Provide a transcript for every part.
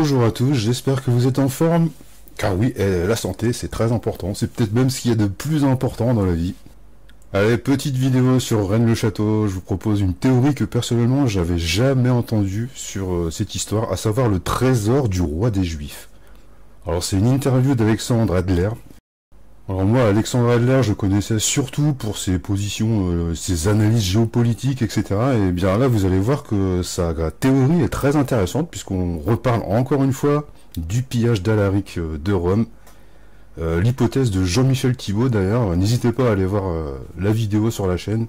Bonjour à tous, j'espère que vous êtes en forme. Car oui, la santé c'est très important, c'est peut-être même ce qu'il y a de plus important dans la vie. Allez, petite vidéo sur Rennes-le-Château, je vous propose une théorie que personnellement j'avais jamais entendue sur cette histoire, à savoir le trésor du roi des Juifs. Alors c'est une interview d'Alexandre Adler. Alors moi, Alexandre Adler, je connaissais surtout pour ses positions, ses analyses géopolitiques, etc. Et bien là, vous allez voir que sa théorie est très intéressante, puisqu'on reparle encore une fois du pillage d'Alaric de Rome. L'hypothèse de Jean-Michel Thibault d'ailleurs, n'hésitez pas à aller voir la vidéo sur la chaîne,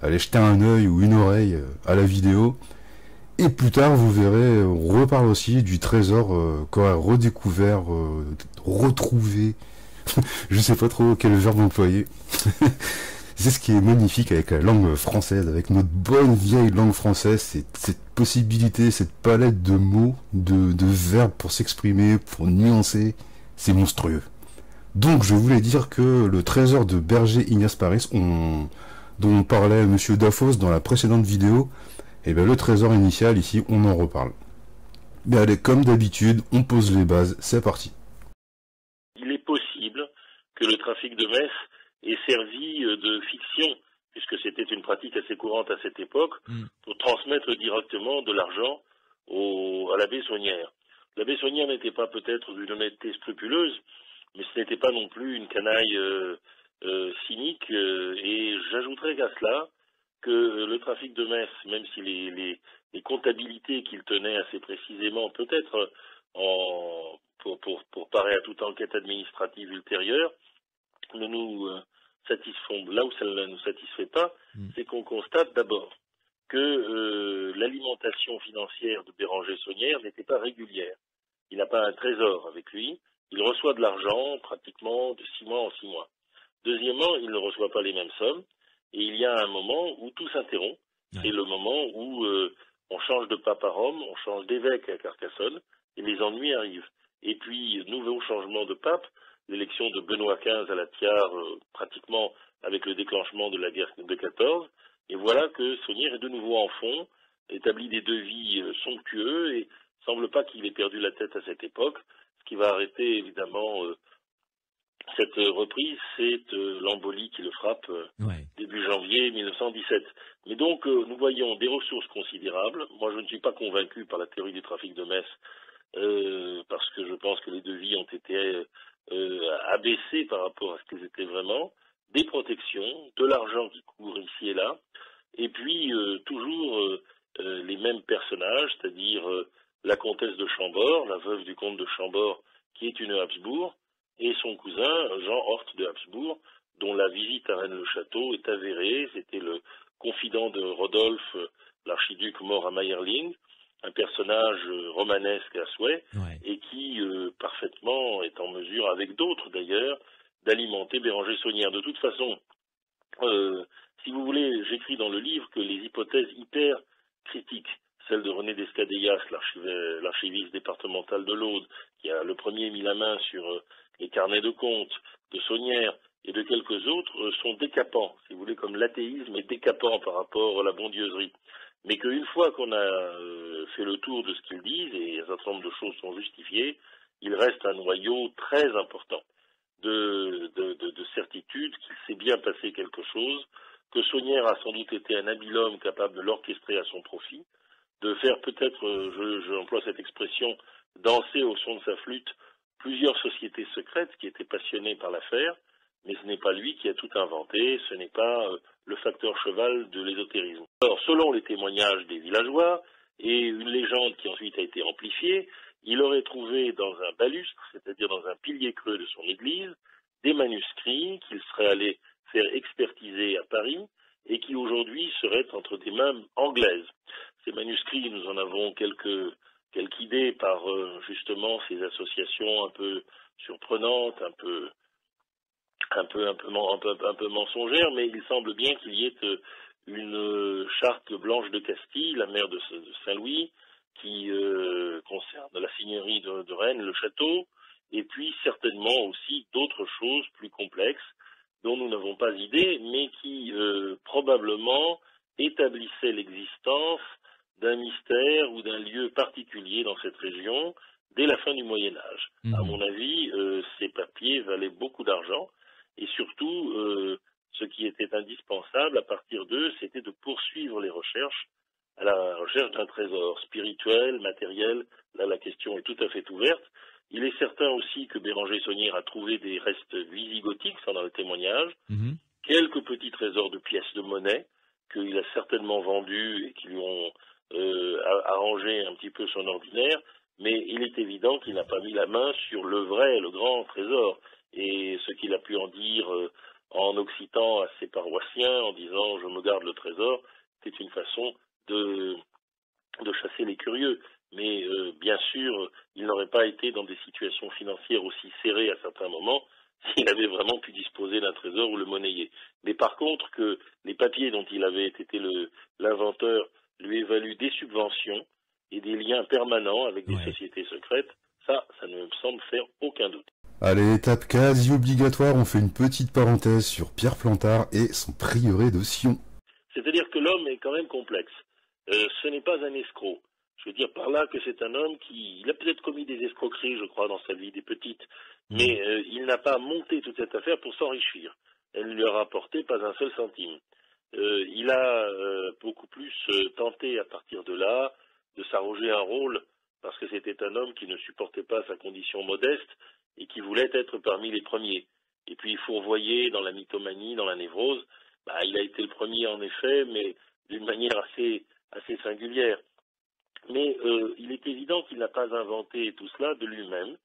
allez jeter un œil ou une oreille à la vidéo. Et plus tard, vous verrez, on reparle aussi du trésor qu'aurait redécouvert, retrouvé, je sais pas trop quel verbe employer. C'est ce qui est magnifique avec la langue française, avec notre bonne vieille langue française, cette possibilité, cette palette de mots, de verbes pour s'exprimer, pour nuancer, c'est monstrueux. Donc je voulais dire que le trésor de Berger Ignace Paris, dont parlait Monsieur Dafos dans la précédente vidéo, et bien le trésor initial ici, on en reparle. Mais allez, comme d'habitude, on pose les bases, c'est parti. Il est possible que le trafic de messe ait servi de fiction, puisque c'était une pratique assez courante à cette époque, pour transmettre directement de l'argent à l'abbé Saunière. L'abbé Saunière n'était pas peut-être d'une honnêteté scrupuleuse, mais ce n'était pas non plus une canaille cynique, et j'ajouterais qu'à cela que le trafic de messe, même si les comptabilités qu'il tenait assez précisément, peut-être pour parer à toute enquête administrative ultérieure, ne nous satisfont. Là où ça ne nous satisfait pas, c'est qu'on constate d'abord que l'alimentation financière de Béranger Saunière n'était pas régulière. Il n'a pas un trésor avec lui. Il reçoit de l'argent pratiquement de 6 mois en 6 mois. Deuxièmement, il ne reçoit pas les mêmes sommes. Et il y a un moment où tout s'interrompt. Ouais. C'est le moment où on change de pape à Rome, on change d'évêque à Carcassonne, et les ennuis arrivent. Et puis, nouveau changement de pape, l'élection de Benoît XV à la tiare, pratiquement avec le déclenchement de la guerre de 14. Et voilà que Saunière est de nouveau en fond, établit des devis somptueux, et semble pas qu'il ait perdu la tête à cette époque. Ce qui va arrêter, évidemment, cette reprise, c'est l'embolie qui le frappe début janvier 1917. Mais donc, nous voyons des ressources considérables. Moi, je ne suis pas convaincu par la théorie du trafic de messe, parce que je pense que les devis ont été abaissés par rapport à ce qu'ils étaient vraiment. Des protections, de l'argent qui court ici et là, et puis toujours les mêmes personnages, c'est-à-dire la comtesse de Chambord, la veuve du comte de Chambord, qui est une Habsbourg, et son cousin, Jean Hort de Habsbourg, dont la visite à Rennes-le-Château est avérée. C'était le confident de Rodolphe, l'archiduc mort à Mayerling, un personnage romanesque à souhait, et qui parfaitement est en mesure, avec d'autres d'ailleurs, d'alimenter Béranger Saunière. De toute façon, si vous voulez, j'écris dans le livre que les hypothèses hyper critiques, celle de René Descadellas, l'archiviste départemental de l'Aude, qui a le premier mis la main sur les carnets de comptes de Saunière et de quelques autres, sont décapants, si vous voulez, comme l'athéisme est décapant par rapport à la bondieuserie. Mais qu'une fois qu'on a fait le tour de ce qu'ils disent, et un certain nombre de choses sont justifiées, il reste un noyau très important de certitude qu'il s'est bien passé quelque chose, que Saunière a sans doute été un habile homme capable de l'orchestrer à son profit, de faire peut-être, j'emploie cette expression, danser au son de sa flûte plusieurs sociétés secrètes qui étaient passionnées par l'affaire, mais ce n'est pas lui qui a tout inventé, ce n'est pas le facteur cheval de l'ésotérisme. Alors, selon les témoignages des villageois, et une légende qui ensuite a été amplifiée, il aurait trouvé dans un balustre, c'est-à-dire dans un pilier creux de son église, des manuscrits qu'il serait allé faire expertiser à Paris, et qui aujourd'hui seraient entre des mains anglaises. Ces manuscrits, nous en avons quelques idées par justement ces associations un peu surprenantes, un peu mensongères, mais il semble bien qu'il y ait une charte Blanche de Castille, la mère de Saint-Louis, qui concerne la seigneurie de Rennes, le château, et puis certainement aussi d'autres choses plus complexes dont nous n'avons pas idée, mais qui probablement établissaient l'existence d'un mystère ou d'un lieu particulier dans cette région, dès la fin du Moyen Âge. À mon avis, ces papiers valaient beaucoup d'argent, et surtout, ce qui était indispensable à partir d'eux, c'était de poursuivre les recherches à la recherche d'un trésor spirituel, matériel. Là, la question est tout à fait ouverte. Il est certain aussi que Béranger Saunière a trouvé des restes wisigothiques, ça dans le témoignage, quelques petits trésors de pièces de monnaie qu'il a certainement vendus et qui lui ont arrangé un petit peu son ordinaire, mais il est évident qu'il n'a pas mis la main sur le vrai, le grand trésor. Et ce qu'il a pu en dire en occitan à ses paroissiens, en disant « je me garde le trésor », c'est une façon de chasser les curieux. Mais bien sûr, il n'aurait pas été dans des situations financières aussi serrées à certains moments s'il avait vraiment pu disposer d'un trésor ou le monnayer. Mais par contre, que les papiers dont il avait été l'inventeur lui aient valu des subventions et des liens permanents avec des sociétés secrètes, ça ne me semble faire aucun doute. Allez, étape quasi obligatoire, on fait une petite parenthèse sur Pierre Plantard et son prieuré de Sion. C'est-à-dire que l'homme est quand même complexe. Ce n'est pas un escroc. Je veux dire par là que c'est un homme il a peut-être commis des escroqueries, je crois, dans sa vie, des petites, mais il n'a pas monté toute cette affaire pour s'enrichir. Elle ne lui a rapporté pas un seul centime. Il a beaucoup plus tenté à partir de là de s'arroger un rôle, parce que c'était un homme qui ne supportait pas sa condition modeste et qui voulait être parmi les premiers. Et puis fourvoyé dans la mythomanie, dans la névrose, il a été le premier en effet, mais d'une manière assez singulière. Mais il est évident qu'il n'a pas inventé tout cela de lui-même,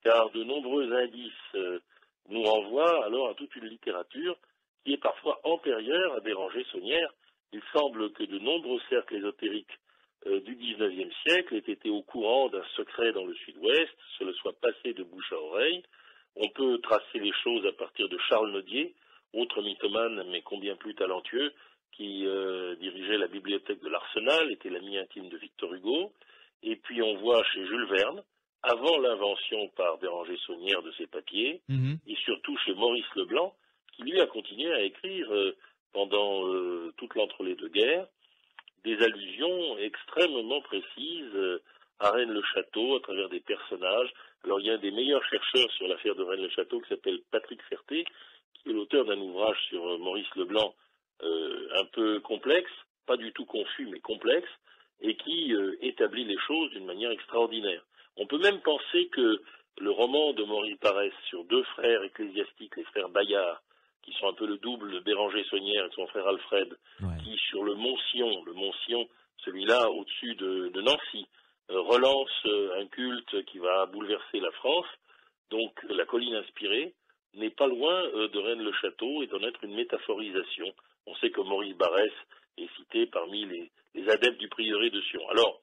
car de nombreux indices nous renvoient alors à toute une littérature qui est parfois antérieure à Béranger Saunière. Il semble que de nombreux cercles ésotériques du XIXe siècle aient été au courant d'un secret dans le Sud-Ouest, se le soit passé de bouche à oreille. On peut tracer les choses à partir de Charles Nodier, autre mythomane mais combien plus talentueux, qui dirigeait la bibliothèque de l'Arsenal, était l'ami intime de Victor Hugo. Et puis on voit chez Jules Verne, avant l'invention par Béranger Saunière de ses papiers, et surtout chez Maurice Leblanc, qui lui a continué à écrire pendant toute l'entre-les-deux-guerres, des allusions extrêmement précises à Rennes-le-Château, à travers des personnages. Alors il y a un des meilleurs chercheurs sur l'affaire de Rennes-le-Château qui s'appelle Patrick Ferté, qui est l'auteur d'un ouvrage sur Maurice Leblanc, un peu complexe, pas du tout confus, mais complexe, et qui établit les choses d'une manière extraordinaire. On peut même penser que le roman de Maurice Barrès sur deux frères ecclésiastiques, les frères Bayard, qui sont un peu le double de Béranger Saunière et de son frère Alfred, qui sur le Mont Sion, celui-là au-dessus de Nancy, relance un culte qui va bouleverser la France. Donc la colline inspirée n'est pas loin de Rennes-le-Château et d'en être une métaphorisation. On sait que Maurice Barrès est cité parmi les adeptes du prieuré de Sion. Alors,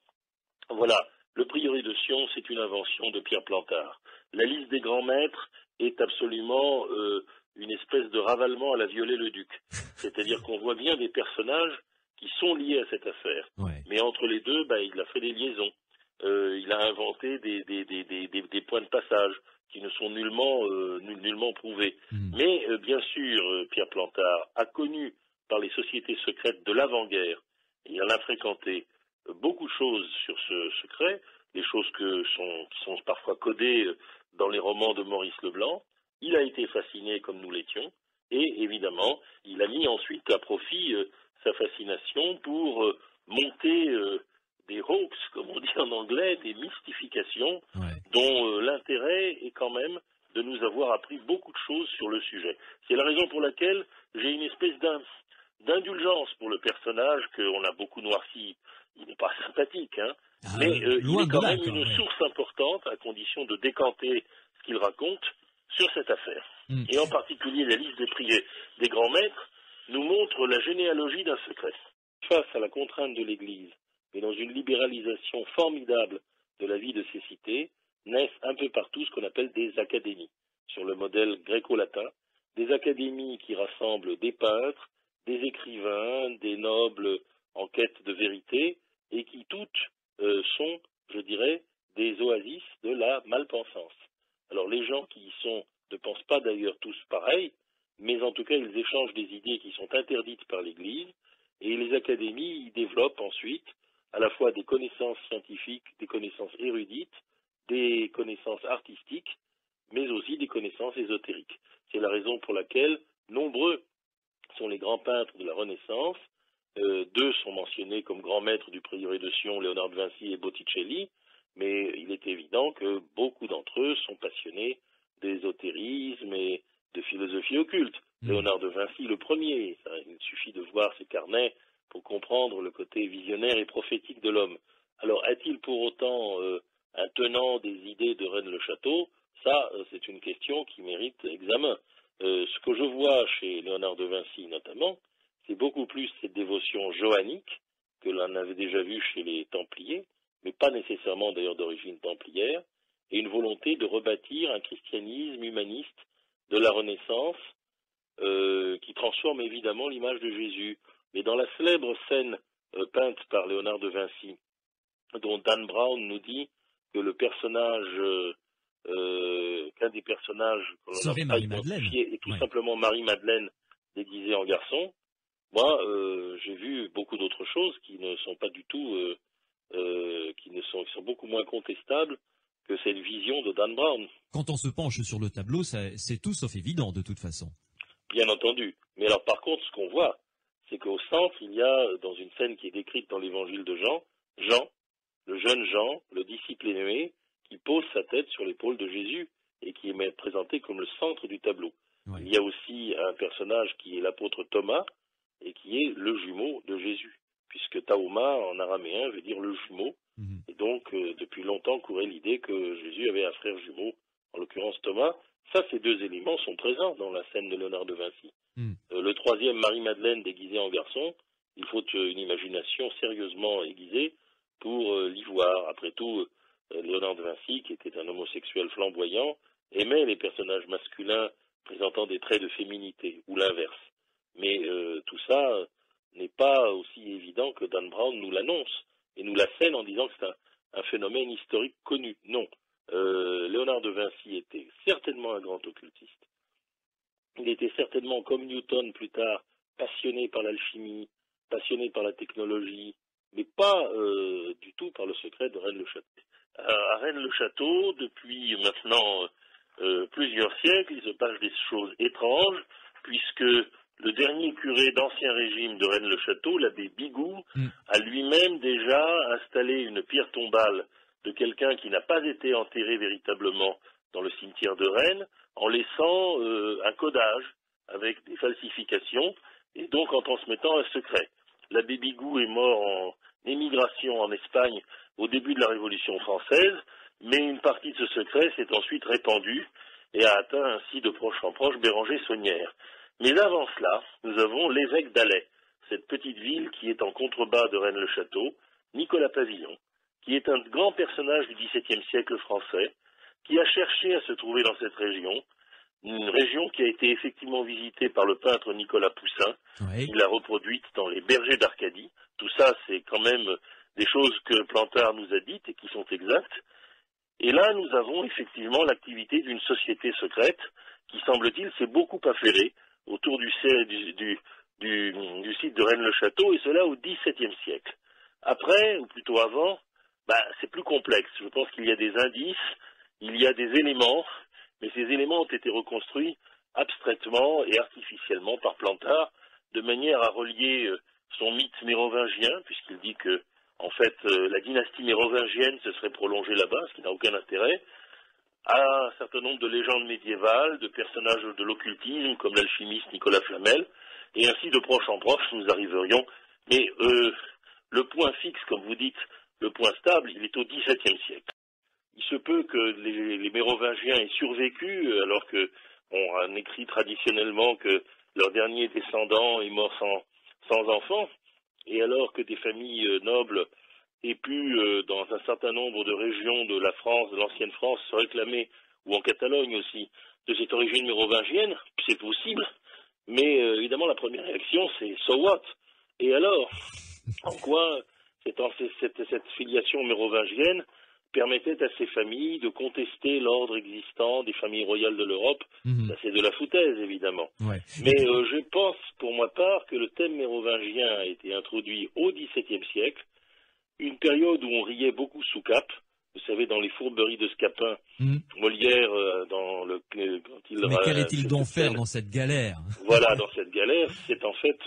voilà, le prieuré de Sion, c'est une invention de Pierre Plantard. La liste des grands maîtres est absolument une espèce de ravalement à la Viollet-le-Duc. C'est-à-dire qu'on voit bien des personnages qui sont liés à cette affaire. Mais entre les deux, il a fait des liaisons. Il a inventé des points de passage qui ne sont nullement prouvés. Mais bien sûr, Pierre Plantard a connu par les sociétés secrètes de l'avant-guerre, et il en a fréquenté beaucoup de choses sur ce secret, des choses qui sont parfois codées dans les romans de Maurice Leblanc. Il a été fasciné comme nous l'étions, et évidemment, il a mis ensuite à profit sa fascination pour monter des hoax, comme on dit en anglais, des mystifications, dont l'intérêt est quand même de nous avoir appris beaucoup de choses sur le sujet. C'est la raison pour laquelle j'ai une espèce d'indulgence pour le personnage qu'on a beaucoup noirci. Il n'est pas sympathique, mais il est quand même une source importante, à condition de décanter ce qu'il raconte sur cette affaire. Et en particulier, la liste des priés des grands maîtres nous montre la généalogie d'un secret. Face à la contrainte de l'Église, et dans une libéralisation formidable de la vie de ces cités, naissent un peu partout ce qu'on appelle des académies, sur le modèle gréco-latin, des académies qui rassemblent des peintres, des écrivains, des nobles en quête de vérité, et qui toutes sont, je dirais, des oasis de la malpensance. Alors les gens qui y sont ne pensent pas d'ailleurs tous pareil, mais en tout cas ils échangent des idées qui sont interdites par l'Église, et les académies y développent ensuite à la fois des connaissances scientifiques, des connaissances érudites, des connaissances artistiques, mais aussi des connaissances ésotériques. C'est la raison pour laquelle nombreux sont les grands peintres de la Renaissance. Deux sont mentionnés comme grands maîtres du prieuré de Sion, Léonard de Vinci et Botticelli, mais il est évident que beaucoup d'entre eux sont passionnés d'ésotérisme et de philosophie occulte. Léonard de Vinci, le premier. Il suffit de voir ses carnets pour comprendre le côté visionnaire et prophétique de l'homme. Alors, est-il pour autant un tenant des idées de Rennes-le-Château? Ça, c'est une question qui mérite examen. Ce que je vois chez Léonard de Vinci notamment, c'est beaucoup plus cette dévotion johannique que l'on avait déjà vu chez les Templiers, mais pas nécessairement d'ailleurs d'origine templière, et une volonté de rebâtir un christianisme humaniste de la Renaissance qui transforme évidemment l'image de Jésus. Mais dans la célèbre scène peinte par Léonard de Vinci, dont Dan Brown nous dit que le personnage, qu'un des personnages que l'on n'a pas identifié est tout simplement Marie-Madeleine déguisée en garçon, moi, j'ai vu beaucoup d'autres choses qui ne sont pas du tout, qui sont beaucoup moins contestables que cette vision de Dan Brown. Quand on se penche sur le tableau, c'est tout sauf évident de toute façon. Bien entendu. Mais alors par contre, ce qu'on voit, c'est qu'au centre, il y a, dans une scène qui est décrite dans l'évangile de Jean, le jeune Jean, le disciple aimé, qui pose sa tête sur l'épaule de Jésus et qui est présenté comme le centre du tableau. Ouais. Il y a aussi un personnage qui est l'apôtre Thomas et qui est le jumeau de Jésus, puisque Taoma en araméen veut dire le jumeau. Et donc, depuis longtemps courait l'idée que Jésus avait un frère jumeau, en l'occurrence Thomas. Ça, ces deux éléments sont présents dans la scène de Léonard de Vinci. Le troisième, Marie-Madeleine déguisée en garçon, il faut une imagination sérieusement aiguisée pour l'y voir. Après tout, Léonard de Vinci, qui était un homosexuel flamboyant, aimait les personnages masculins présentant des traits de féminité, ou l'inverse. Mais tout ça n'est pas aussi évident que Dan Brown nous l'annonce, et nous l'assène en disant que c'est un phénomène historique connu. Non. Léonard de Vinci était certainement un grand occultiste. Il était certainement, comme Newton plus tard, passionné par l'alchimie, passionné par la technologie, mais pas du tout par le secret de Rennes-le-Château. À Rennes-le-Château, depuis maintenant plusieurs siècles, il se passe des choses étranges, puisque le dernier curé d'Ancien Régime de Rennes-le-Château, l'abbé Bigou, a lui-même déjà installé une pierre tombale de quelqu'un qui n'a pas été enterré véritablement dans le cimetière de Rennes, en laissant un codage avec des falsifications, et donc en transmettant un secret. L'abbé Bigou est mort en émigration en Espagne au début de la Révolution française, mais une partie de ce secret s'est ensuite répandue et a atteint ainsi de proche en proche Béranger Saunière. Mais avant cela, nous avons l'évêque d'Alais, cette petite ville qui est en contrebas de Rennes-le-Château, Nicolas Pavillon, qui est un grand personnage du XVIIe siècle français, qui a cherché à se trouver dans cette région, une région qui a été effectivement visitée par le peintre Nicolas Poussin, qui l'a reproduite dans les bergers d'Arcadie. Tout ça, c'est quand même des choses que Plantard nous a dites et qui sont exactes. Et là, nous avons effectivement l'activité d'une société secrète qui, semble-t-il, s'est beaucoup affairée autour du site de Rennes-le-Château, et cela au XVIIe siècle. Après, ou plutôt avant, c'est plus complexe. Je pense qu'il y a des indices, il y a des éléments, mais ces éléments ont été reconstruits abstraitement et artificiellement par Plantard, de manière à relier son mythe mérovingien, puisqu'il dit que, en fait, la dynastie mérovingienne se serait prolongée là-bas, ce qui n'a aucun intérêt, à un certain nombre de légendes médiévales, de personnages de l'occultisme, comme l'alchimiste Nicolas Flamel, et ainsi de proche en proche, nous arriverions. Mais le point fixe, comme vous dites, le point stable, il est au XVIIe siècle. Il se peut que les Mérovingiens aient survécu, alors que on écrit traditionnellement que leur dernier descendant est mort sans enfants, et alors que des familles nobles aient pu, dans un certain nombre de régions de la France, de l'ancienne France, se réclamer, ou en Catalogne aussi, de cette origine mérovingienne, c'est possible, mais évidemment la première réaction c'est « so what ?» Et alors, en quoi cette filiation mérovingienne permettait à ces familles de contester l'ordre existant des familles royales de l'Europe? Ça, c'est de la foutaise, évidemment. Ouais. Mais je pense, pour ma part, que le thème mérovingien a été introduit au XVIIe siècle, une période où on riait beaucoup sous Cap, vous savez, dans les fourberies de Scapin, Molière, quand il... Mais qu'allait-il donc faire dans cette galère? Voilà, dans cette galère, c'est en fait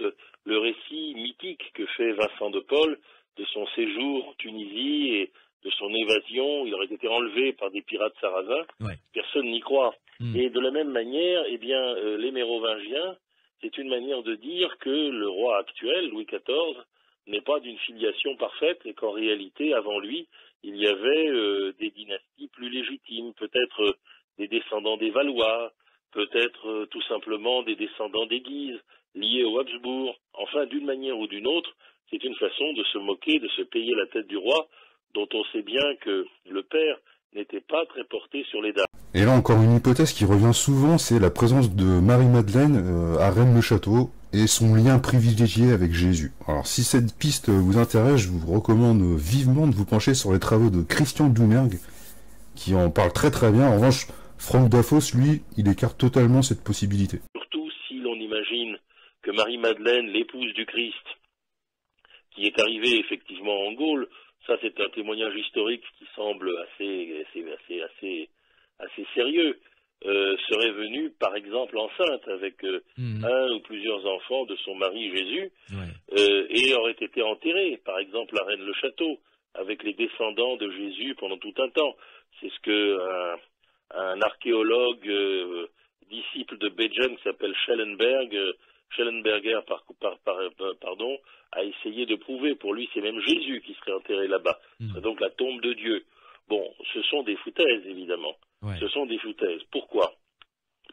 le récit mythique que fait Vincent de Paul de son séjour en Tunisie et de son évasion. Il aurait été enlevé par des pirates sarrasins. Ouais. Personne n'y croit. Et de la même manière, eh bien, les Mérovingiens, c'est une manière de dire que le roi actuel, Louis XIV, n'est pas d'une filiation parfaite et qu'en réalité, avant lui, il y avait des dynasties plus légitimes, peut-être des descendants des Valois, peut-être tout simplement des descendants des Guises, liés aux Habsbourg. Enfin, d'une manière ou d'une autre, c'est une façon de se moquer, de se payer la tête du roi, dont on sait bien que le père n'était pas très porté sur les dames. Et là encore une hypothèse qui revient souvent, c'est la présence de Marie-Madeleine à Rennes-le-Château et son lien privilégié avec Jésus. Alors si cette piste vous intéresse, je vous recommande vivement de vous pencher sur les travaux de Christian Doumergue, qui en parle très très bien. En revanche, Franck Dafos, lui, il écarte totalement cette possibilité. Surtout si l'on imagine que Marie-Madeleine, l'épouse du Christ, qui est arrivée effectivement en Gaule, ça c'est un témoignage historique qui semble assez sérieux, serait venue par exemple enceinte avec un ou plusieurs enfants de son mari Jésus, et aurait été enterrée par exemple à Rennes-le-Château avec les descendants de Jésus pendant tout un temps. C'est ce que un archéologue disciple de Begen qui s'appelle Schellenberger a essayé de prouver. Pour lui, c'est même Jésus qui serait enterré là-bas. Ce serait donc la tombe de Dieu. Bon, ce sont des foutaises, évidemment. Ouais. Ce sont des foutaises. Pourquoi?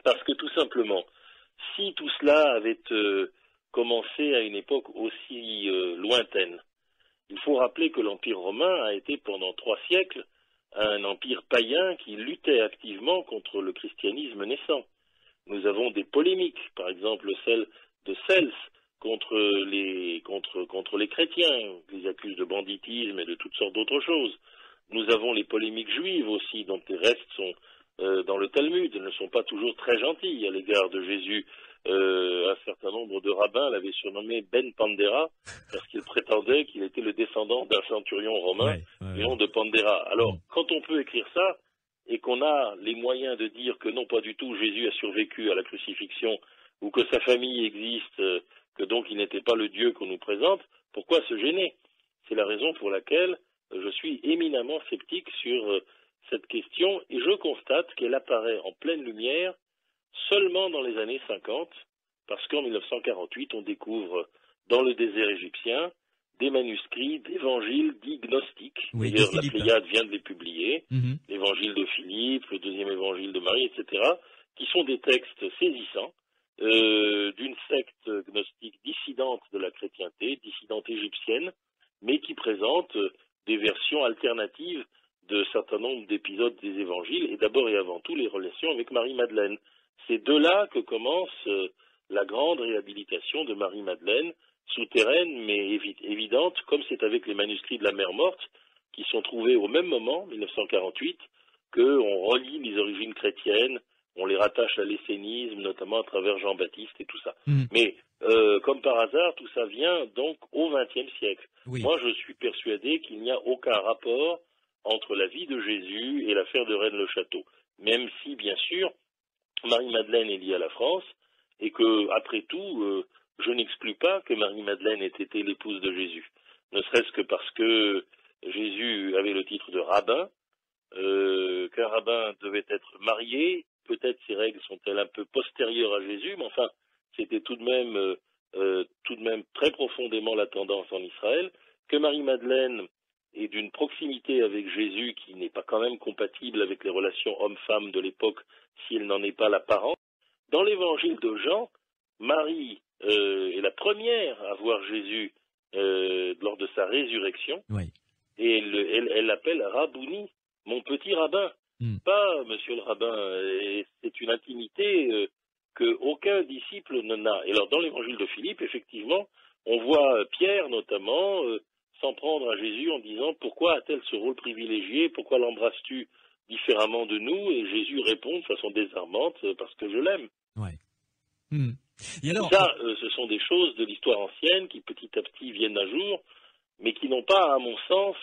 Parce que tout simplement, si tout cela avait commencé à une époque aussi lointaine, il faut rappeler que l'Empire romain a été pendant 3 siècles un empire païen qui luttait activement contre le christianisme naissant. Nous avons des polémiques, par exemple celle de Cels contre les chrétiens, qui les accusent de banditisme et de toutes sortes d'autres choses. Nous avons les polémiques juives aussi, dont les restes sont dans le Talmud. Elles ne sont pas toujours très gentilles à l'égard de Jésus. Un certain nombre de rabbins l'avaient surnommé Ben Pandera, parce qu'il prétendait qu'il était le descendant d'un centurion romain, et non de Pandera. Alors, quand on peut écrire ça, et qu'on a les moyens de dire que non, pas du tout, Jésus a survécu à la crucifixion, ou que sa famille existe, que donc il n'était pas le Dieu qu'on nous présente, pourquoi se gêner? C'est la raison pour laquelle je suis éminemment sceptique sur cette question, et je constate qu'elle apparaît en pleine lumière seulement dans les années 50, parce qu'en 1948, on découvre dans le désert égyptien des manuscrits d'évangiles dits gnostiques. Oui, d'ailleurs, la Pléiade vient de les publier, l'évangile de Philippe, le deuxième évangile de Marie, etc., qui sont des textes saisissants d'une secte gnostique dissidente de la chrétienté, dissidente égyptienne, mais qui présente des versions alternatives de certain nombre d'épisodes des évangiles, et d'abord et avant tout les relations avec Marie-Madeleine. C'est de là que commence la grande réhabilitation de Marie-Madeleine, souterraine mais évidente, comme c'est avec les manuscrits de la Mère Morte, qui sont trouvés au même moment, 1948, qu'on relie les origines chrétiennes, on les rattache à l'essénisme, notamment à travers Jean-Baptiste et tout ça. Mais comme par hasard, tout ça vient donc au XXe siècle. Oui. Moi, je suis persuadé qu'il n'y a aucun rapport entre la vie de Jésus et l'affaire de Rennes-le-Château, même si, bien sûr, Marie-Madeleine est liée à la France, et que, après tout, je n'exclus pas que Marie-Madeleine ait été l'épouse de Jésus, ne serait-ce que parce que Jésus avait le titre de rabbin, qu'un rabbin devait être marié. Peut-être ces règles sont-elles un peu postérieures à Jésus, mais enfin, c'était tout de même très profondément la tendance en Israël, que Marie-Madeleine est d'une proximité avec Jésus qui n'est pas quand même compatible avec les relations homme-femme de l'époque, si elle n'en est pas la parente. Dans l'évangile de Jean, Marie est la première à voir Jésus lors de sa résurrection, et elle l'appelle Rabouni, mon petit rabbin. Pas monsieur le rabbin, c'est une intimité qu'aucun disciple n'a. Et alors dans l'évangile de Philippe, effectivement, on voit Pierre notamment s'en prendre à Jésus en disant « Pourquoi a-t-elle ce rôle privilégié? Pourquoi l'embrasses-tu différemment de nous ?» Et Jésus répond de façon désarmante « Parce que je l'aime ». Et alors... Ça, ce sont des choses de l'histoire ancienne qui petit à petit viennent à jour, mais qui n'ont pas, à mon sens,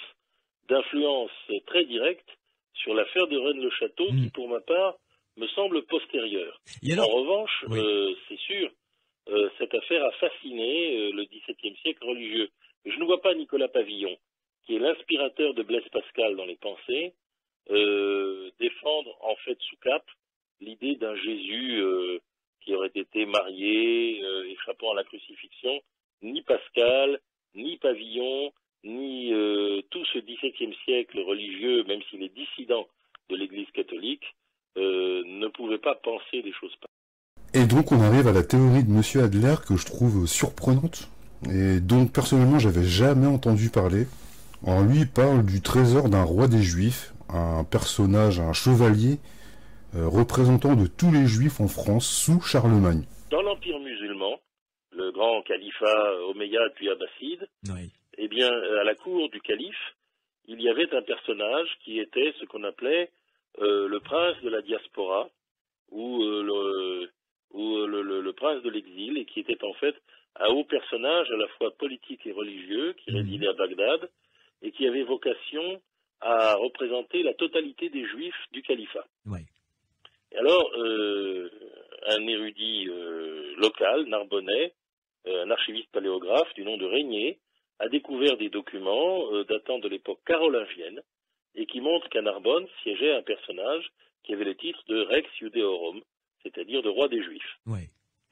d'influence très directe sur l'affaire de Rennes-le-Château, qui pour ma part me semble postérieure. En revanche, c'est sûr, cette affaire a fasciné le XVIIe siècle religieux. Je ne vois pas Nicolas Pavillon, qui est l'inspirateur de Blaise Pascal dans les Pensées, défendre en fait sous cape l'idée d'un Jésus qui aurait été marié, échappant à la crucifixion. Ni Pascal, ni Pavillon, ni tout ce XVIIe siècle religieux, même s'il est dissident de l'Église catholique, ne pouvait pas penser des choses pareilles. Et donc on arrive à la théorie de Monsieur Adler que je trouve surprenante, et dont personnellement j'avais jamais entendu parler. Alors lui il parle du trésor d'un roi des Juifs, un personnage, un chevalier, représentant de tous les Juifs en France sous Charlemagne. Dans l'Empire musulman, le grand califat omeyyade puis abbasside, eh bien, à la cour du calife, il y avait un personnage qui était ce qu'on appelait le prince de la diaspora, ou le prince de l'exil, et qui était en fait un haut personnage à la fois politique et religieux, qui résidait à Bagdad, et qui avait vocation à représenter la totalité des juifs du califat. Et alors, un érudit local, narbonnais, un archiviste paléographe du nom de Régnier, a découvert des documents datant de l'époque carolingienne et qui montrent qu'à Narbonne siégeait un personnage qui avait le titre de Rex Iudeorum, c'est-à-dire de roi des Juifs.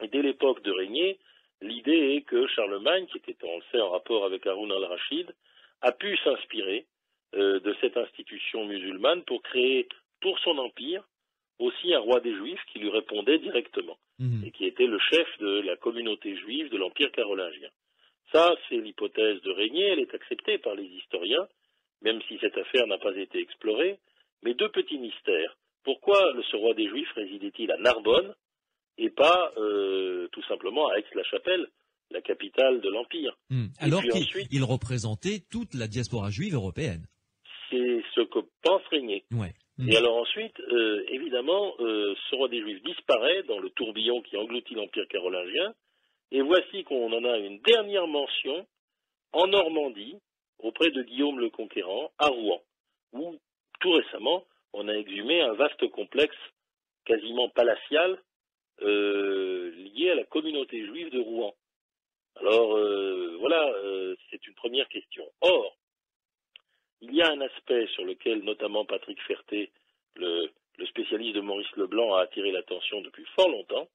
Et dès l'époque de Régnier, l'idée est que Charlemagne, qui était, on le sait, en rapport avec Haroun al-Rachid, a pu s'inspirer de cette institution musulmane pour créer pour son empire aussi un roi des Juifs qui lui répondait directement et qui était le chef de la communauté juive de l'Empire carolingien. Ça, c'est l'hypothèse de Régnier, elle est acceptée par les historiens, même si cette affaire n'a pas été explorée. Mais deux petits mystères. Pourquoi ce roi des Juifs résidait-il à Narbonne et pas tout simplement à Aix-la-Chapelle, la capitale de l'Empire? Alors qu'il représentait toute la diaspora juive européenne. C'est ce que pense Régnier. Et alors ensuite, évidemment, ce roi des Juifs disparaît dans le tourbillon qui engloutit l'Empire carolingien, et voici qu'on en a une dernière mention en Normandie, auprès de Guillaume le Conquérant, à Rouen, où, tout récemment, on a exhumé un vaste complexe quasiment palatial lié à la communauté juive de Rouen. Alors, voilà, c'est une première question. Or, il y a un aspect sur lequel notamment Patrick Ferté, le spécialiste de Maurice Leblanc, a attiré l'attention depuis fort longtemps,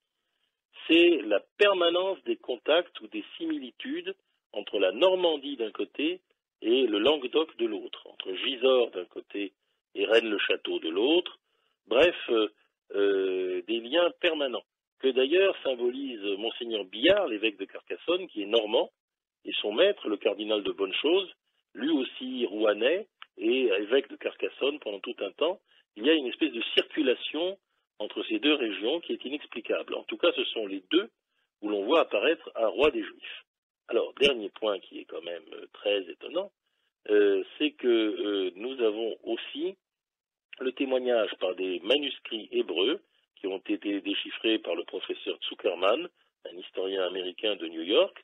c'est la permanence des contacts ou des similitudes entre la Normandie d'un côté et le Languedoc de l'autre, entre Gisors d'un côté et Rennes-le-Château de l'autre, bref, des liens permanents, que d'ailleurs symbolise Monseigneur Billard, l'évêque de Carcassonne, qui est normand, et son maître, le cardinal de Bonnechose, lui aussi rouennais et évêque de Carcassonne pendant tout un temps. Il y a une espèce de circulation entre ces deux régions qui est inexplicable. En tout cas, ce sont les deux où l'on voit apparaître un roi des Juifs. Alors, dernier point qui est quand même très étonnant, c'est que nous avons aussi le témoignage par des manuscrits hébreux qui ont été déchiffrés par le professeur Zuckerman, un historien américain de New York,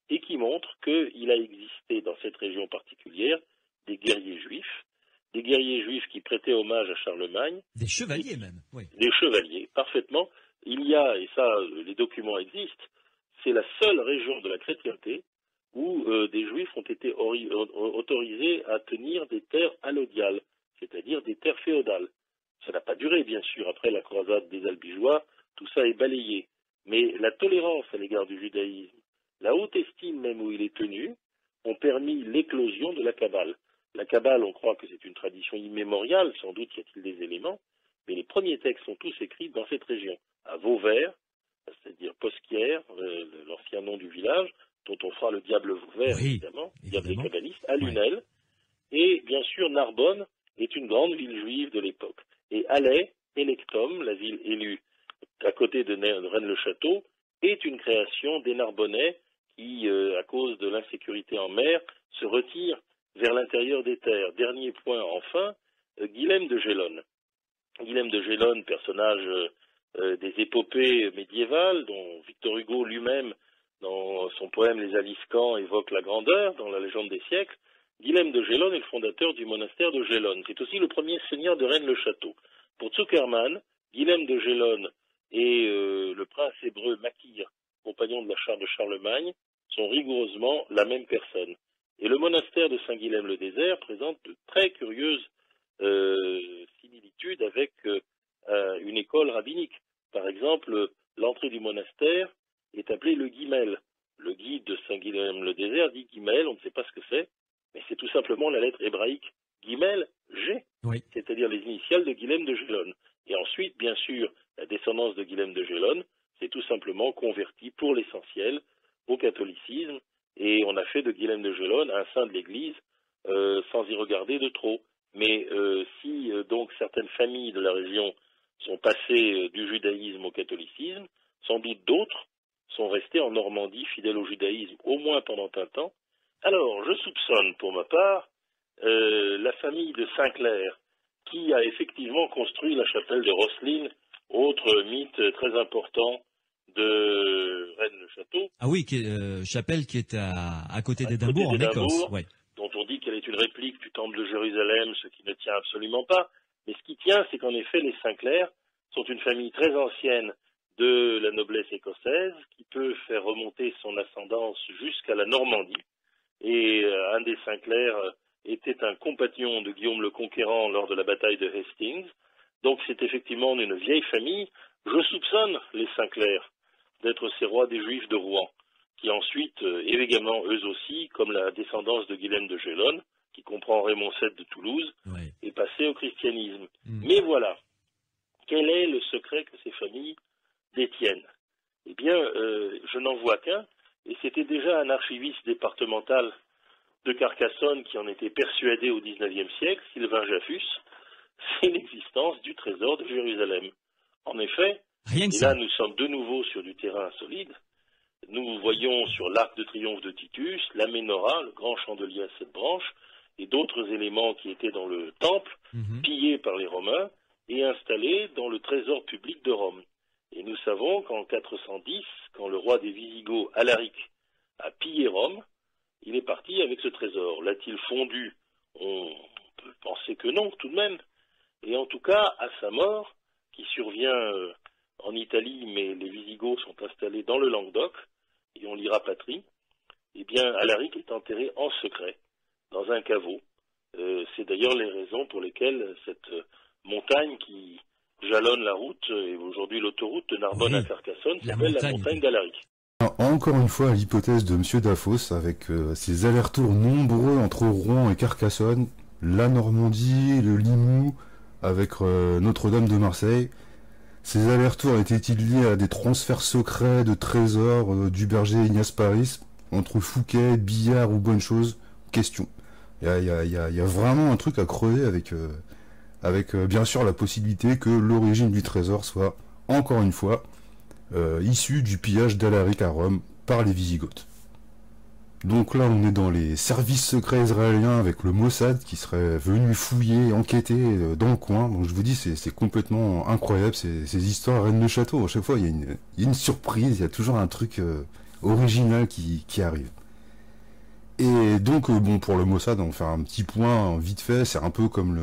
et qui montrent qu'il a existé dans cette région particulière des guerriers juifs qui prêtaient hommage à Charlemagne. Des chevaliers même, oui. Des chevaliers, parfaitement. Il y a, et ça, les documents existent, c'est la seule région de la chrétienté où des juifs ont été autorisés à tenir des terres allodiales, c'est-à-dire des terres féodales. Ça n'a pas duré, bien sûr, après la croisade des Albigeois, tout ça est balayé. Mais la tolérance à l'égard du judaïsme, la haute estime même où il est tenu, ont permis l'éclosion de la Kabbale. La Kabbale, on croit que c'est une tradition immémoriale, sans doute y a-t-il des éléments, mais les premiers textes sont tous écrits dans cette région, à Vauvert, c'est-à-dire Posquière, l'ancien nom du village, dont on fera le diable Vauvert, évidemment, diable des kabbalistes, à Lunel, et bien sûr Narbonne est une grande ville juive de l'époque. Et Alais, Électum, la ville élue à côté de Rennes-le-Château, est une création des Narbonnais qui, à cause de l'insécurité en mer, se retirent vers l'intérieur des terres. Dernier point enfin, Guilhem de Gélone. Guilhem de Gélone, personnage des épopées médiévales, dont Victor Hugo lui-même, dans son poème Les Aliscans, évoque la grandeur dans la légende des siècles. Guilhem de Gélone est le fondateur du monastère de Gélone. C'est aussi le premier seigneur de Rennes-le-Château. Pour Zuckermann, Guilhem de Gélone et le prince hébreu Makir, compagnon de la charte de Charlemagne, sont rigoureusement la même personne. Et le monastère de Saint-Guilhem-le-Désert présente de très curieuses similitudes avec une école rabbinique. Par exemple, l'entrée du monastère est appelée le Guimel. Le guide de Saint-Guilhem-le-Désert dit Guimel, on ne sait pas ce que c'est, mais c'est tout simplement la lettre hébraïque Guimel, G, oui. C'est-à-dire les initiales de Guilhem de Gélone. Et ensuite, bien sûr, la descendance de Guilhem de Gélone s'est tout simplement convertie pour l'essentiel au catholicisme, et on a fait de Guilhem de Gélone un saint de l'Église sans y regarder de trop. Mais si donc certaines familles de la région sont passées du judaïsme au catholicisme, sans doute d'autres sont restés en Normandie fidèles au judaïsme, au moins pendant un temps. Alors, je soupçonne pour ma part la famille de Saint-Clair, qui a effectivement construit la chapelle de Rosslyn, autre mythe très important de Rennes-le-Château. Ah oui, chapelle qui est à côté d'Édimbourg, en Écosse. Ouais. Dont on dit qu'elle est une réplique du temple de Jérusalem, ce qui ne tient absolument pas. Mais ce qui tient, c'est qu'en effet, les Saint-Clair sont une famille très ancienne de la noblesse écossaise, qui peut faire remonter son ascendance jusqu'à la Normandie. Et un des Saint-Clair était un compagnon de Guillaume le Conquérant lors de la bataille de Hastings. Donc c'est effectivement une vieille famille. Je soupçonne les Saint-Clair d'être ces rois des Juifs de Rouen, qui ensuite, également eux aussi, comme la descendance de Guilhem de Gélone, qui comprend Raymond VII de Toulouse, est passé au christianisme. Mais voilà, quel est le secret que ces familles détiennent? Eh bien, je n'en vois qu'un, et c'était déjà un archiviste départemental de Carcassonne qui en était persuadé au XIXe siècle, Sylvain Jaffus, c'est l'existence du trésor de Jérusalem. En effet, et là nous sommes de nouveau sur du terrain solide. Nous voyons sur l'arc de triomphe de Titus, la menorah, le grand chandelier à 7 branches, et d'autres éléments qui étaient dans le temple, pillés par les Romains et installés dans le trésor public de Rome. Et nous savons qu'en 410, quand le roi des Visigoths, Alaric, a pillé Rome, il est parti avec ce trésor. L'a-t-il fondu? On peut penser que non, tout de même. Et en tout cas, à sa mort, qui survient en Italie, mais les Visigoths sont installés dans le Languedoc, et on l'y rapatrie, eh bien, Alaric est enterré en secret, dans un caveau. C'est d'ailleurs les raisons pour lesquelles cette montagne qui jalonne la route, et aujourd'hui l'autoroute de Narbonne à Carcassonne, s'appelle la montagne d'Alaric. Encore une fois, l'hypothèse de M. Dafos, avec ses allers-retours nombreux entre Rouen et Carcassonne, la Normandie, le Limoux, avec Notre-Dame de Marseille. Ces allers-retours étaient-ils liés à des transferts secrets de trésors du berger Ignace Paris entre Fouquet, Billard ou Bonne Chose? Question. Il y a vraiment un truc à creuser avec bien sûr la possibilité que l'origine du trésor soit, encore une fois, issue du pillage d'Alaric à Rome par les Visigoths. Donc là, on est dans les services secrets israéliens avec le Mossad qui serait venu fouiller, enquêter dans le coin. Donc je vous dis, c'est complètement incroyable ces histoires à Rennes-le-Château. À chaque fois, il y a une surprise, il y a toujours un truc original qui arrive. Et donc, bon, pour le Mossad, on va faire un petit point vite fait. C'est un peu comme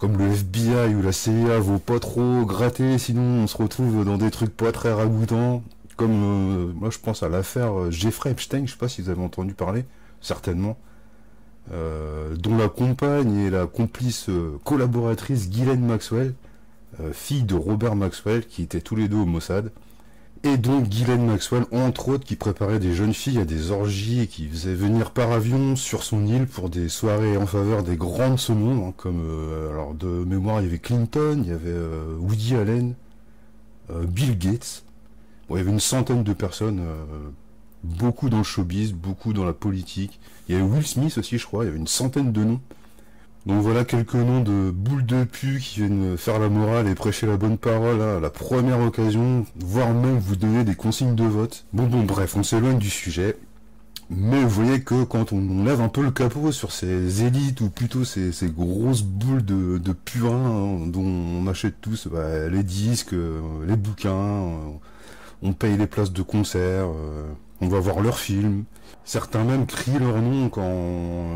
le FBI ou la CIA vaut pas trop gratter, sinon on se retrouve dans des trucs pas très ragoûtants. Comme moi je pense à l'affaire Jeffrey Epstein, je sais pas si vous avez entendu parler, certainement, dont la compagne et la complice collaboratrice Ghislaine Maxwell, fille de Robert Maxwell, qui étaient tous les deux au Mossad, et donc Ghislaine Maxwell, entre autres, qui préparait des jeunes filles à des orgies et qui faisait venir par avion sur son île pour des soirées en faveur des grands de ce monde, hein, comme, alors de mémoire, il y avait Clinton, il y avait Woody Allen, Bill Gates. Bon, il y avait une centaine de personnes, beaucoup dans le showbiz, beaucoup dans la politique. Il y avait Will Smith aussi, je crois, il y avait une centaine de noms. Donc voilà quelques noms de boules de pu qui viennent faire la morale et prêcher la bonne parole à la première occasion, voire même vous donner des consignes de vote. Bon, bref, on s'éloigne du sujet. Mais vous voyez que quand on lève un peu le capot sur ces élites, ou plutôt ces grosses boules de purin, hein, dont on achète tous les disques, les bouquins, on paye les places de concert, On va voir leurs films. Certains même crient leur nom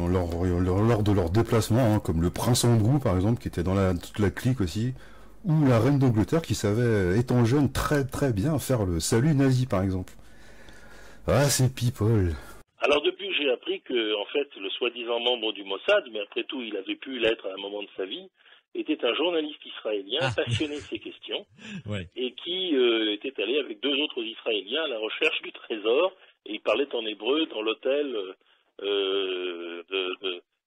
lors de leur déplacement, hein, comme le prince Andrew par exemple, qui était dans toute la clique aussi, ou la reine d'Angleterre qui savait, étant jeune, très très bien faire le salut nazi par exemple. Ah, c'est people. Alors depuis que j'ai appris que, en fait, le soi-disant membre du Mossad, mais après tout, il avait pu l'être à un moment de sa vie, était un journaliste israélien passionné de ces questions, Ouais. et qui était allé avec 2 autres Israéliens à la recherche du trésor, et il parlait en hébreu dans l'hôtel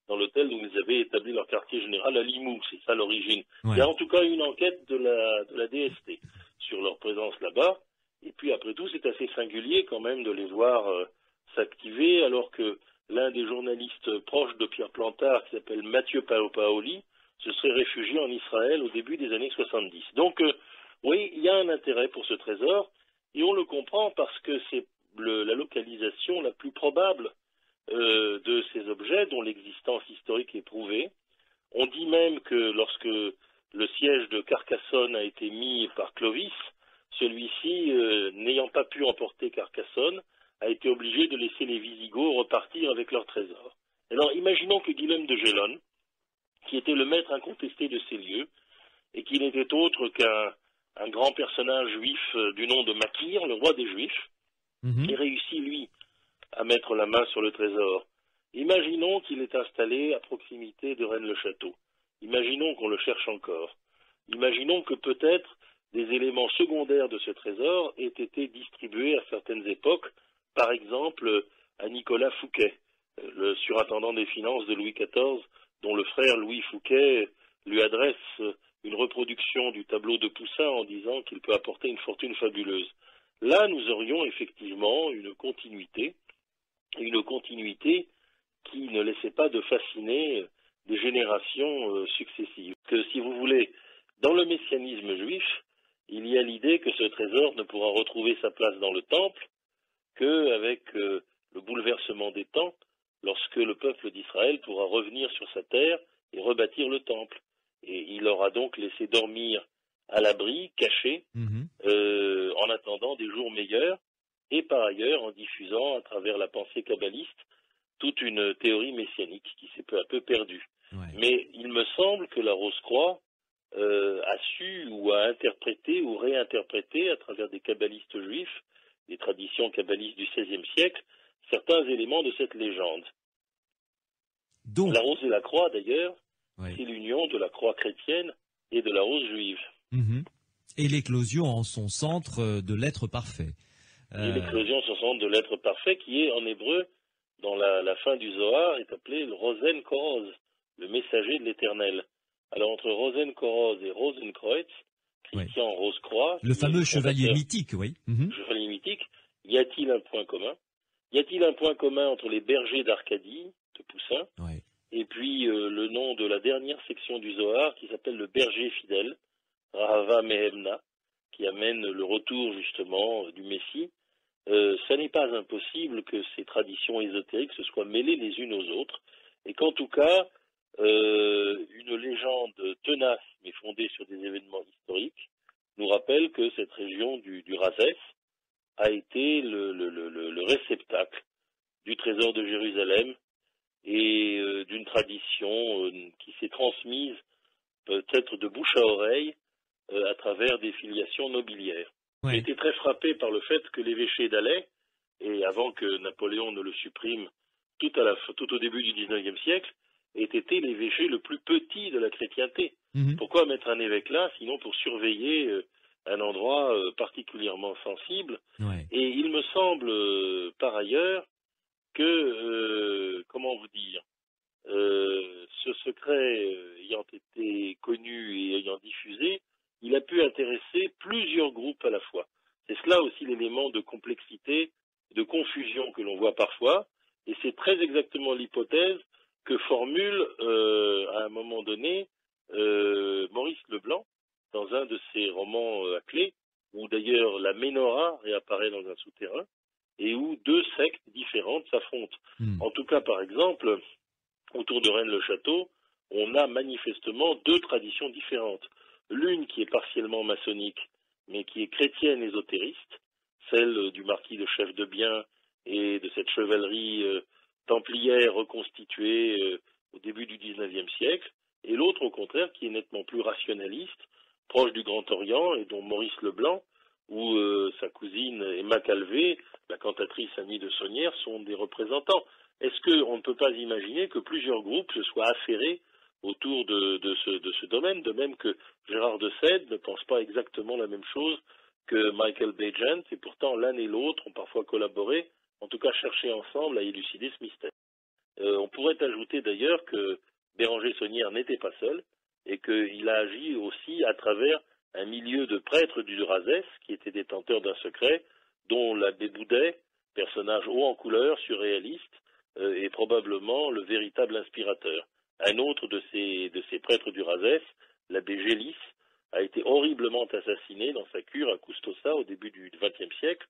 dans l'hôtel où ils avaient établi leur quartier général à Limoux, c'est ça l'origine. Ouais. Il y a en tout cas une enquête de la DST sur leur présence là-bas, et puis après tout, c'est assez singulier quand même de les voir s'activer, alors que l'un des journalistes proches de Pierre Plantard, qui s'appelle Mathieu Paoli, se serait réfugié en Israël au début des années 70. Donc, oui, il y a un intérêt pour ce trésor, et on le comprend parce que c'est la localisation la plus probable de ces objets dont l'existence historique est prouvée. On dit même que lorsque le siège de Carcassonne a été mis par Clovis, celui-ci, n'ayant pas pu emporter Carcassonne, a été obligé de laisser les Visigoths repartir avec leur trésor. Alors imaginons que Guillaume de Gélone, qui était le maître incontesté de ces lieux, et qui n'était autre qu'un grand personnage juif du nom de Makir, le roi des Juifs, qui réussit, lui, à mettre la main sur le trésor. Imaginons qu'il est installé à proximité de Rennes-le-Château. Imaginons qu'on le cherche encore. Imaginons que peut-être des éléments secondaires de ce trésor aient été distribués à certaines époques, par exemple à Nicolas Fouquet, le surintendant des finances de Louis XIV, dont le frère Louis Fouquet lui adresse une reproduction du tableau de Poussin en disant qu'il peut apporter une fortune fabuleuse. Là, nous aurions effectivement une continuité qui ne laissait pas de fasciner des générations successives. Que, si vous voulez, dans le messianisme juif, il y a l'idée que ce trésor ne pourra retrouver sa place dans le temple qu'avec le bouleversement des temps, lorsque le peuple d'Israël pourra revenir sur sa terre et rebâtir le temple. Et il aura donc laissé dormir à l'abri, caché, en attendant des jours meilleurs, et par ailleurs en diffusant à travers la pensée kabbaliste toute une théorie messianique qui s'est peu à peu perdue. Ouais. Mais il me semble que la Rose-Croix a su ou a interprété ou réinterprété à travers des kabbalistes juifs, des traditions kabbalistes du XVIe siècle, certains éléments de cette légende. Donc, la rose et la croix, d'ailleurs, c'est l'union de la croix chrétienne et de la rose juive. Et l'éclosion en son centre de l'être parfait. Et l'éclosion en son centre de l'être parfait, qui est en hébreu, dans la fin du Zohar, est appelé le Rosen Koroz, le messager de l'éternel. Alors entre Rosen Koroz et Rosenkreuz, Christian Rose-Croix, le fameux chevalier mythique, chevalier mythique, y a-t-il un point commun? Y a-t-il un point commun entre les bergers d'Arcadie, de Poussin, et puis le nom de la dernière section du Zohar qui s'appelle le berger fidèle, Rahava Mehemna, qui amène le retour justement du Messie? Ça n'est pas impossible que ces traditions ésotériques se soient mêlées les unes aux autres, et qu'en tout cas, une légende tenace, mais fondée sur des événements historiques, nous rappelle que cette région du Razès a été le réceptacle du trésor de Jérusalem et d'une tradition qui s'est transmise peut-être de bouche à oreille à travers des filiations nobiliaires. J'ai été très frappé par le fait que l'évêché d'Alais, et avant que Napoléon ne le supprime tout au début du XIXe siècle, ait été l'évêché le plus petit de la chrétienté. Pourquoi mettre un évêque là, sinon pour surveiller un endroit particulièrement sensible? Et il me semble, par ailleurs, que, comment vous dire, ce secret ayant été connu et ayant diffusé, il a pu intéresser plusieurs groupes à la fois. C'est cela aussi l'élément de complexité, de confusion que l'on voit parfois, et c'est très exactement l'hypothèse que formule à un moment donné Maurice Leblanc dans un de ses romans à clé, où d'ailleurs la Ménorah réapparaît dans un souterrain, et où 2 sectes différentes s'affrontent. En tout cas, par exemple, autour de Rennes-le-Château, on a manifestement 2 traditions différentes. L'une qui est partiellement maçonnique, mais qui est chrétienne ésotériste, celle du marquis de Chef-de-Bien et de cette chevalerie templière reconstituée au début du XIXe siècle, et l'autre au contraire qui est nettement plus rationaliste, proche du Grand Orient et dont Maurice Leblanc ou sa cousine Emma Calvé, la cantatrice amie de Saunière, sont des représentants. Est-ce qu'on ne peut pas imaginer que plusieurs groupes se soient affairés autour de ce domaine, de même que Gérard de Sède ne pense pas exactement la même chose que Michael Bagent, et pourtant l'un et l'autre ont parfois collaboré, en tout cas cherché ensemble à élucider ce mystère. On pourrait ajouter d'ailleurs que Béranger Saunière n'était pas seul, et qu'il a agi aussi à travers un milieu de prêtres du Razès, qui étaient détenteurs d'un secret, dont l'abbé Boudet, personnage haut en couleur, surréaliste, est probablement le véritable inspirateur. Un autre de ces prêtres du Razès, l'abbé Gélis, a été horriblement assassiné dans sa cure à Custossa au début du XXe siècle,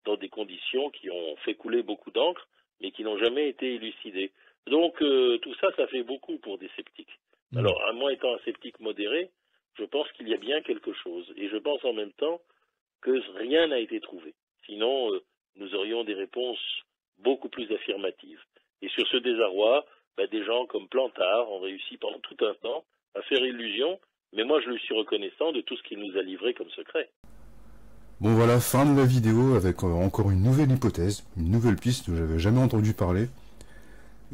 dans des conditions qui ont fait couler beaucoup d'encre, mais qui n'ont jamais été élucidées. Donc tout ça, ça fait beaucoup pour des sceptiques. Alors, à moi étant un sceptique modéré, je pense qu'il y a bien quelque chose. Et je pense en même temps que rien n'a été trouvé. Sinon, nous aurions des réponses beaucoup plus affirmatives. Et sur ce désarroi, des gens comme Plantard ont réussi pendant tout un temps à faire illusion, mais moi je lui suis reconnaissant de tout ce qu'il nous a livré comme secret. Bon voilà, fin de la vidéo avec encore une nouvelle hypothèse, une nouvelle piste dont j'avais jamais entendu parler.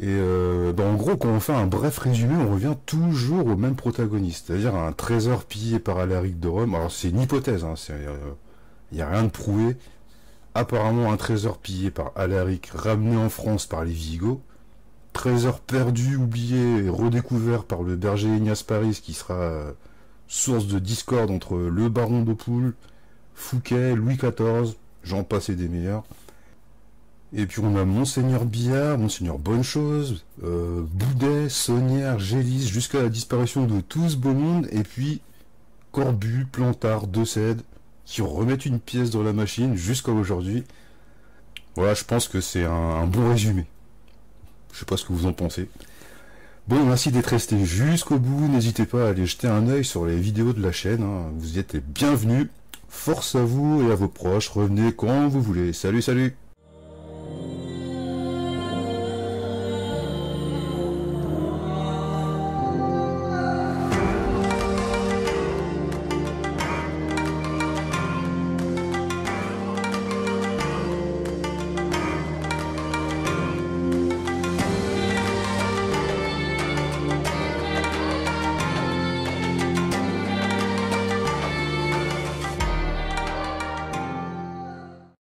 Et en gros, quand on fait un bref résumé, on revient toujours au même protagoniste, c'est-à-dire un trésor pillé par Alaric de Rome. Alors c'est une hypothèse, il n'y a rien de prouvé. Apparemment un trésor pillé par Alaric, ramené en France par les Visigoths. Trésor perdu, oublié et redécouvert par le berger Ignace Paris, qui sera source de discorde entre le baron de Poule, Fouquet, Louis XIV, j'en passe et des meilleurs. Et puis on a Monseigneur Billard, Monseigneur Bonnechose, Boudet, Saunière, Gélis, jusqu'à la disparition de tout ce beau monde, et puis Corbu, Plantard, De Sède, qui remettent une pièce dans la machine jusqu'à aujourd'hui. Voilà, je pense que c'est un bon résumé. Je sais pas ce que vous en pensez. Bon, merci d'être resté jusqu'au bout. N'hésitez pas à aller jeter un œil sur les vidéos de la chaîne. Vous y êtes les bienvenus. Force à vous et à vos proches. Revenez quand vous voulez. Salut, salut!